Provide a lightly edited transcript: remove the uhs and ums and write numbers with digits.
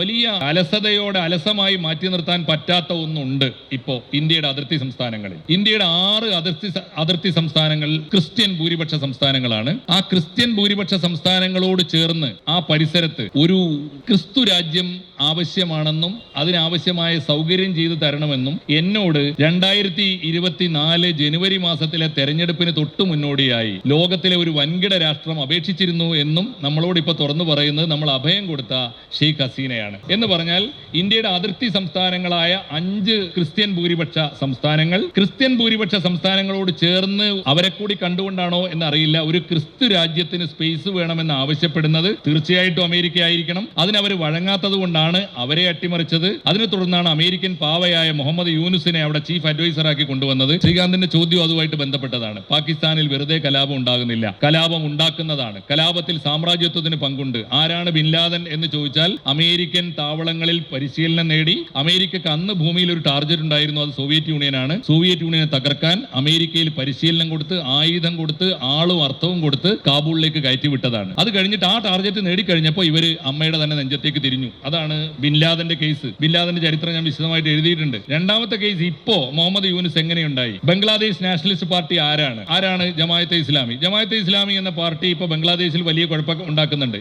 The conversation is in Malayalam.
വലിയ അലസമായി മാറ്റി നിർത്താൻ പറ്റാത്ത ഒന്നുണ്ട് ഇപ്പോൾ ഇന്ത്യയുടെ അതിർത്തി സംസ്ഥാനങ്ങളിൽ. ഇന്ത്യയുടെ 6 അതിർത്തി സംസ്ഥാനങ്ങൾ ക്രിസ്ത്യൻ ഭൂരിപക്ഷ സംസ്ഥാനങ്ങളാണ്. ആ ക്രിസ്ത്യൻ ഭൂരിപക്ഷ സംസ്ഥാനങ്ങളോട് ചേർന്ന് ആ പരിസരത്ത് ഒരു ക്രിസ്തു രാജ്യം ആവശ്യമാണെന്നും അതിനാവശ്യമായ സൗകര്യം ചെയ്തു തരണമെന്നും എന്നോട് 2024 ജനുവരി മാസത്തിലെ തെരഞ്ഞെടുപ്പിന് തൊട്ടു മുന്നോടിയായി ലോകത്തിലെ ഒരു വൻകിട രാഷ്ട്രം അപേക്ഷിച്ചിരുന്നു എന്നും നമ്മളോട് ഇപ്പോൾ തുറന്നു പറയുന്നത് നമ്മൾ അഭയം കൊടുത്ത ഷെയ്ഖ് ഹസീനയാണ്. എന്ന് പറഞ്ഞാൽ ഇന്ത്യയുടെ അതിർത്തി സംസ്ഥാനങ്ങളായ 5 ക്രിസ്ത്യൻ ഭൂരിപക്ഷ സംസ്ഥാനങ്ങളോട് ചേർന്ന് അവരെ കൂടി കണ്ടുകൊണ്ടാണോ എന്നറിയില്ല, ഒരു ക്രിസ്തു രാജ്യത്തിന് സ്പേസ് വേണമെന്ന് ആവശ്യപ്പെടുന്നത് തീർച്ചയായിട്ടും അമേരിക്ക ആയിരിക്കണം. അതിനവർ വഴങ്ങാത്തത് കൊണ്ടാണ് അവരെ അട്ടിമറിച്ചത്. അതിനെ തുടർന്നാണ് അമേരിക്കൻ പാവയായ മുഹമ്മദ് യൂനുസിനെ അവിടെ ചീഫ് അഡ്വൈസറാക്കി കൊണ്ടുവന്നത്. ശ്രീകാന്തിന്റെ ചോദ്യം അതുമായിട്ട് ബന്ധപ്പെട്ടതാണ്. പാകിസ്ഥാനിൽ വെറുതെ കലാപം ഉണ്ടാകുന്നില്ല, കലാപം ഉണ്ടാക്കുന്നതാണ്. കലാപത്തിൽ സാമ്രാജ്യത്വത്തിന് പങ്കുണ്ട്. ആരാണ് ബിൻ ലാദൻ എന്ന് ചോദിച്ചാൽ അമേരിക്കൻ താവളങ്ങളിൽ പരിശീലനം നേടി. അമേരിക്കക്ക് അന്ന് ഭൂമിയിൽ ഒരു ടാർഗറ്റ് ഉണ്ടായിരുന്നു, അത് സോവിയറ്റ് യൂണിയനാണ്. സോവിയറ്റ് യൂണിയനെ തകർക്കാൻ അമേരിക്കയിൽ പരിശീലനം കൊടുത്ത്, ആയുധം കൊടുത്ത്, ആളും അർത്ഥവും കൊടുത്ത് കാബൂളിലേക്ക് കയറ്റിവിട്ടതാണ്. അത് കഴിഞ്ഞിട്ട് ആ ടാർഗറ്റ് നേടിക്കഴിഞ്ഞപ്പോൾ ഇവര് അമ്മയുടെ തന്നെ നെഞ്ചത്തേക്ക് തിരിഞ്ഞു. അതാണ് ബിൻ ലാദന്റെ കേസ്. ബിൻ ലാദന്റെ ചരിത്രം ഞാൻ വിശദമായിട്ട് എഴുതിയിട്ടുണ്ട്. രണ്ടാമത്തെ കേസ് ഇപ്പോ മുഹമ്മദ് യൂനുസ് എങ്ങനെയുണ്ടായി? ബംഗ്ലാദേശ് നാഷണലിസ്റ്റ് പാർട്ടി ആരാണ്? ജമാഅത്തെ ഇസ്ലാമി. ജമാഅത്തെ ഇസ്ലാമി എന്ന പാർട്ടി ഇപ്പൊ ബംഗ്ലാദേശിൽ വലിയ കുഴപ്പം ഉണ്ടാക്കുന്നുണ്ട്.